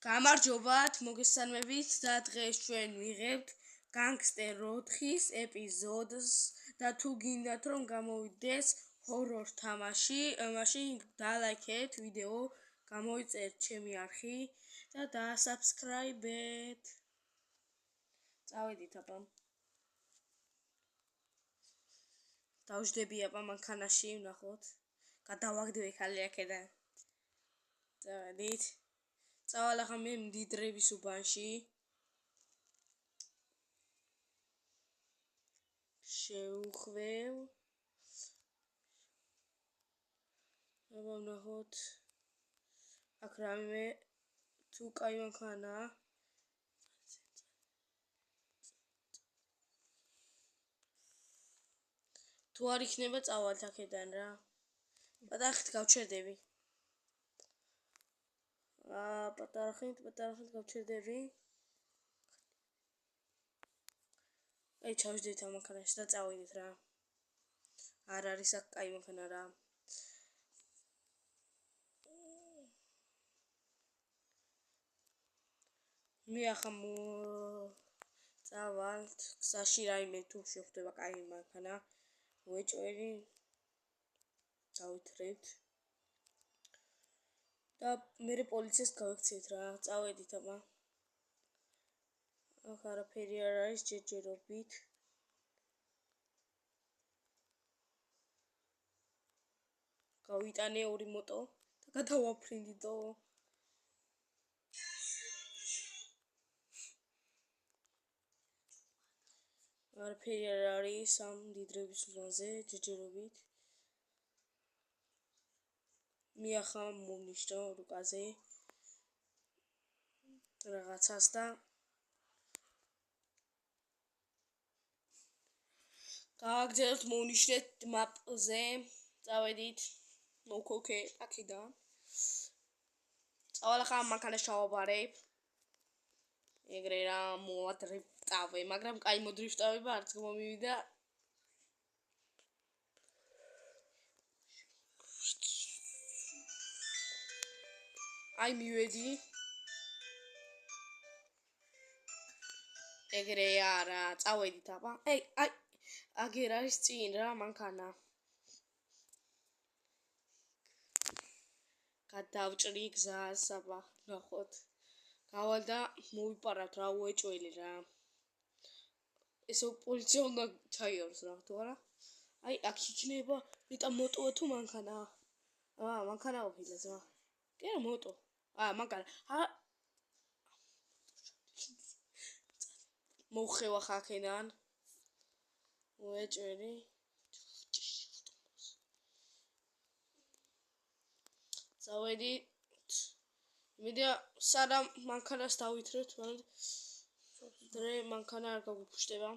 გამარჯობათ, მოგესალმებით და დღეს ჩვენ ვიღებთ განგსტერ 4-ის ეპიზოდს და თუ გინდათ რომ გამოვიდეს ჰორორ თამაში, მაშინ დალაიქეთ ვიდეო, გამოიწერთ ჩემი არხი და დაასაბსკრაიბეთ. წავედით აბა. დავждები აბა მანქანაში, ვნახოთ. გადავაგდე ხალე აქედან. წავედით. წავალ ახლა მე მდიდრების უბანში. შევხვევ. აბა ვნახოთ. აქ რამე თუ კაი მანქანაა. თუ არ იქნება წავალთ აქედან რა. პატარხით გავჩერდები. პატარხით გავჩერდები. აი ჩავждეთ ამ მანქანაში და წავიდეთ რა. არ არის აქ კაი მანქანა რა. მე ახლა წავალთ გზაში რაიმე თუ შეხვდება კაი მანქანა. ვეჭვერი. დავითრევთ. და მე პოლიციას გავიქცეთ რა. წავედით აბა. ახ არაფერი არ არის ჯერჯერობით. გავიტანე ორი მოტო და გადავაფრინდიდო. არაფერი არ არის ამ მდიდრების უბანზე ჯერჯერობით. მე ახლა მოვნიშნო რუკაზე რაღაცას და გავაგზავნოთ მოვნიშნეთ მაპზე. წავედით. მოვქოქე აქედან. წავალ ახლა მანქანას ჩავაბარებ. ეგრე რა მოვადრიფტავე, მაგრამ კაი მოდრიფტავება არც მომივიდა. აი მივედი. ეგრე არა, წავედით აბა. აი აგერ არის წინ რა მანქანა. გადავჭრი გზას აბა, ნახოთ. გავალ და მოვიპარავთ რა უეჭველი რა. ესე პოლიცია უნდა ჩაიაროს რა, თუ არა? აი აქ იქნება მეტა მოტოა თუ მანქანა. მანქანა ყოფილა ზმა. კი არა მოტო. მანქანა. მოვხევ ახლა აქედან. უეჭველი. წავედი. მიდია სანამ მანქანას დავითრევთ, მაგრამ დრე მანქანა არ გაგუფშტება.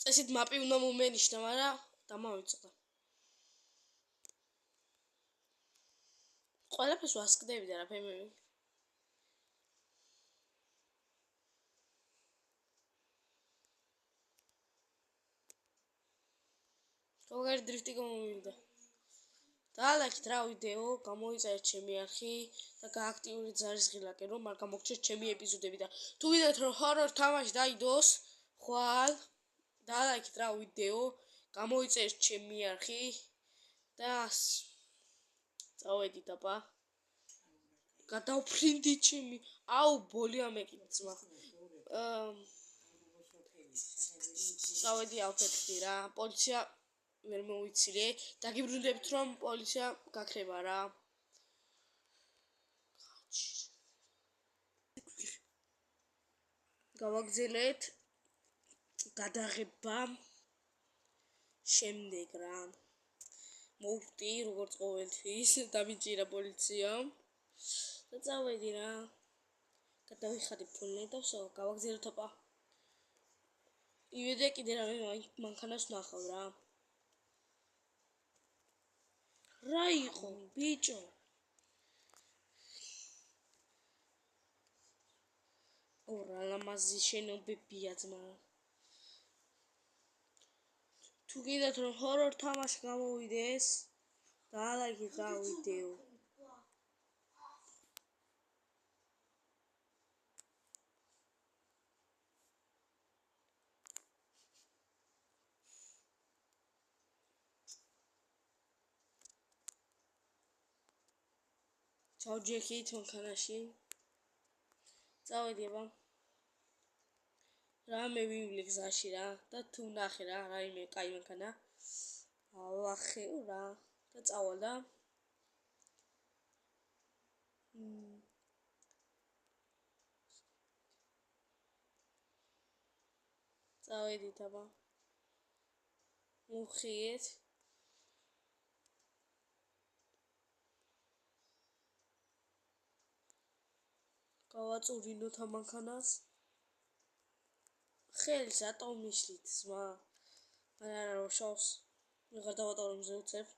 წესით მაპი უნდა მომენიშნა, მაგრამ დამავიწყდა. ყველაფერს ვასკდები და რაფერი. როგორ დრიფტი გამოვიდა. დალაიქეთ რა ვიდეო, გამოიწერეთ ჩემი არხი და გააქტიურეთ ზარისღილაკი, რომ არ გამოგჩეთ ჩემი ეპიზოდები და თუ ვიდათ რომ ჰორორ თამაში დაიდოს, ხვალ დალაიქეთ რა ვიდეო, გამოიწერეთ ჩემი არხი და წავედით აბა. გადავფრინდით ჩემი. ბოლი ამეკიძმა. წავედი ავფეთქდი რა. პოლიცია ვერ მოვიცილე. დაგიბრუნდებით რომ პოლიცია გაქრება რა. გავაგზავნეთ გადაღება შემდეგ რა. მოვხდი როგორც ყოველთვის დამიჭირა პოლიციამ და წავედი რა. გადავიხადე ფონი და ვსო გავაგზავნეთ აბა. ივედე კიდე რა მანქანას ვნახავ რა. რა იყო ბიჭო? რა ლამაზი შენობებია ძმა. თუ თუ გინდათ რომ ჰორორ თამაში გამოვიდეს, დაალაიქეთ რა ვიდეო. ჩავჯექით მანქანაში. წავედი აბა. რამე ვივლი გზაში რა და თუ ნახე რა რაიმე კაი მანქანა. ავახეო რა და წავალ და წავედით აბა. მუხიეთ. გავაწურინოთ ამ მანქანას. ხელს რატომ მიშლით ზმა? არა რომ შავს. ვეღარ დავატოვე მზე უცებ.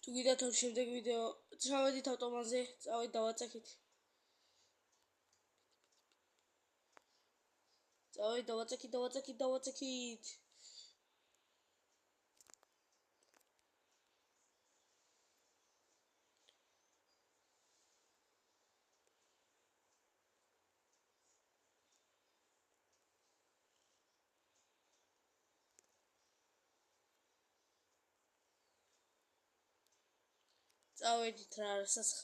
თუ გიდათ რომ შემდეგ ვიდეო ჩავედით ავტომატზე, წავედით დავაწექით. წავედით დავაწექით. წავედით რა სასახ.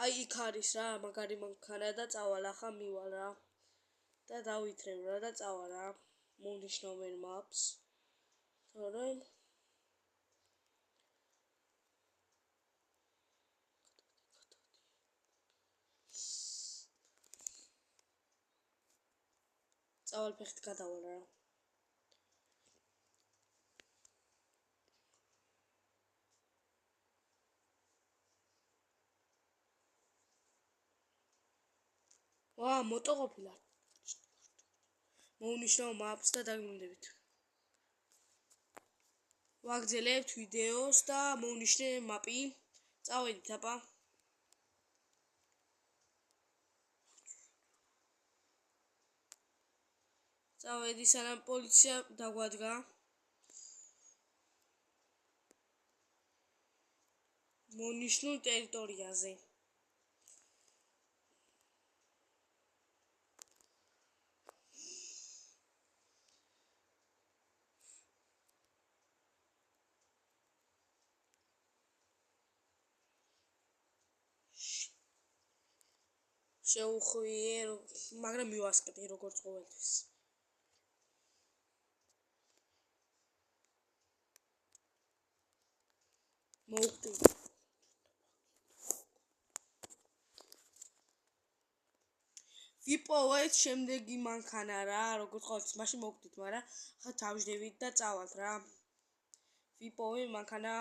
აი იქ არის რა მაგარი მანქანა და წავალ ახლა მივალ რა. და დავითრევ რა და წავალ რა. მოვნიშნავ ვერ maps. თორემ წავალ ფეხით გადავალ რა. ვა მოტო ყოფილა. მოვნიშნავ maps და დაგვიმდებით. ვაგრძელებთ ვიდეოს და მოვნიშნე მაპი. წავედით აბა. წავედი სანამ პოლიცია დაგვადგა. მონიშნულ ტერიტორიაზე. შეუხვიე, მაგრამ მივასკდი როგორც ყოველთვის. მოვხდი. ვიპოვეთ შემდეგი მანქანა რა, როგორც ყოველთვის, მაშინ მოვხდით, მაგრამ ახლა თავжდებით და წავალთ რა. ვიპოვე მანქანა,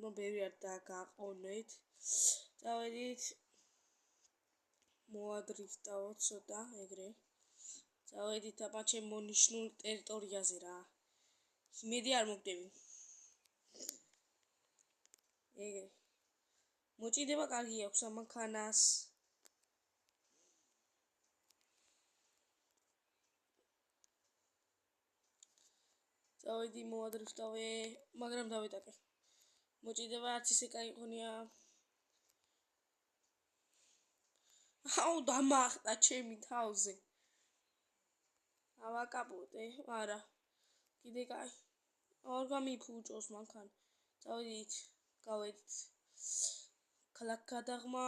ნუ ბევრი არ დაგაყონეთ. წავედით. მოადრიფტავოთ ცოტა ეგრე. წავედით აბა ჩემ მონიშნულ ტერიტორიაზე რა. იმედი არ მოგდები. ეგრე. მოჭიდება კარგი აქვს ამ მანქანას. წავედი მოადრიფტავე, მაგრამ დავიტაკე. მოჭიდება არც ისე კაი მქონია. აუ დამახტა ჩემი თავზე. ავაკაპუტე, არა. კიდე კაი. არ გამიფუჭოს მანქანა. წავედით, გავედით. ქალაქ გადაღმა.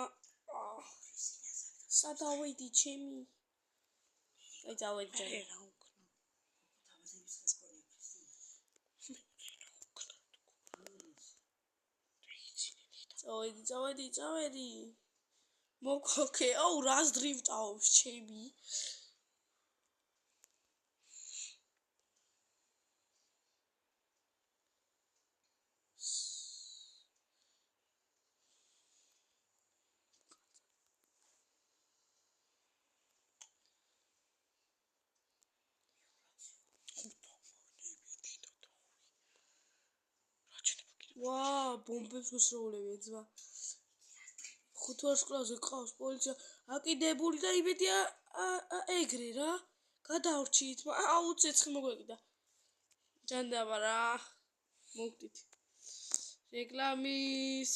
სადავედი ჩემი. აი წავედი. წავედი. მოგხოკე, აუ რას დრიფტავს ჩემი. ვა, ბომბებს მოსროლები ეძვა. 5 ვარსკვლავზე ყავს პოლიცია აკიდებული და იმედია ეგრე რა გადავრჩით აუ ცეცხლი მოგვეკიდა ჯანდაბა რა მოვდით რეკლამის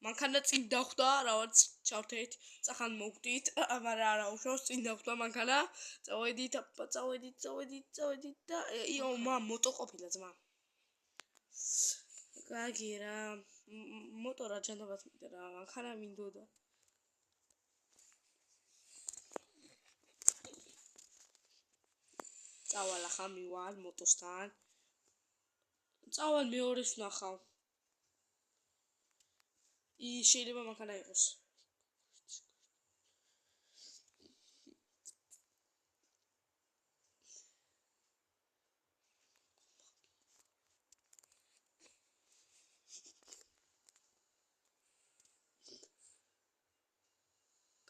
მანქანა წინ დახვდა რაღაც ჩავთეთ წახან მოვდით მაგრამ არა უშავს წინ დახვდა მანქანა წავედით და იო მოტო ყოფილა ძმა გაგერა მოტორა ჯანდაბაც მინდა რა მანქანა მინდოდა წავალ ახლა მივალ მოტოსთან წავალ მეორეს ვნახავ შეიძლება მანქანა იყოს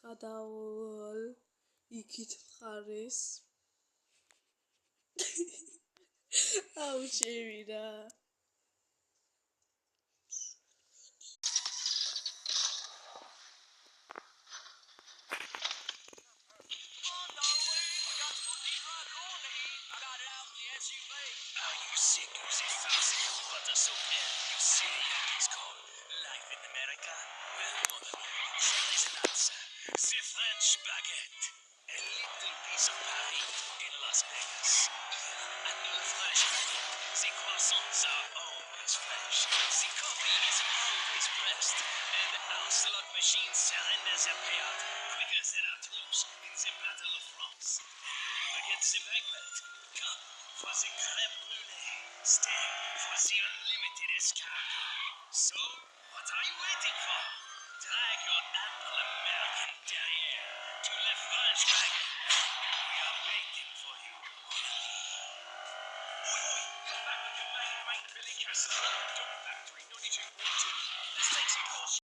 გადავალ იქით მხარეს აუ შევიდა C'est French baguette, a little piece of Paris in Las Vegas. A new French baguette, the croissants are always fresh, the coffee is always pressed, and our slot machine surrenders their payout quicker than our troops in the Battle of France. And don't forget the baguette. Come for the crème brûlée, stay for the unlimited escargot. So, what are you waiting for? Drag your ample American derrière to the French baguette. We are waiting for you. Oi, you're back with your mate, Billy Castle. Don't factory, no need to walk to. Let's take some course.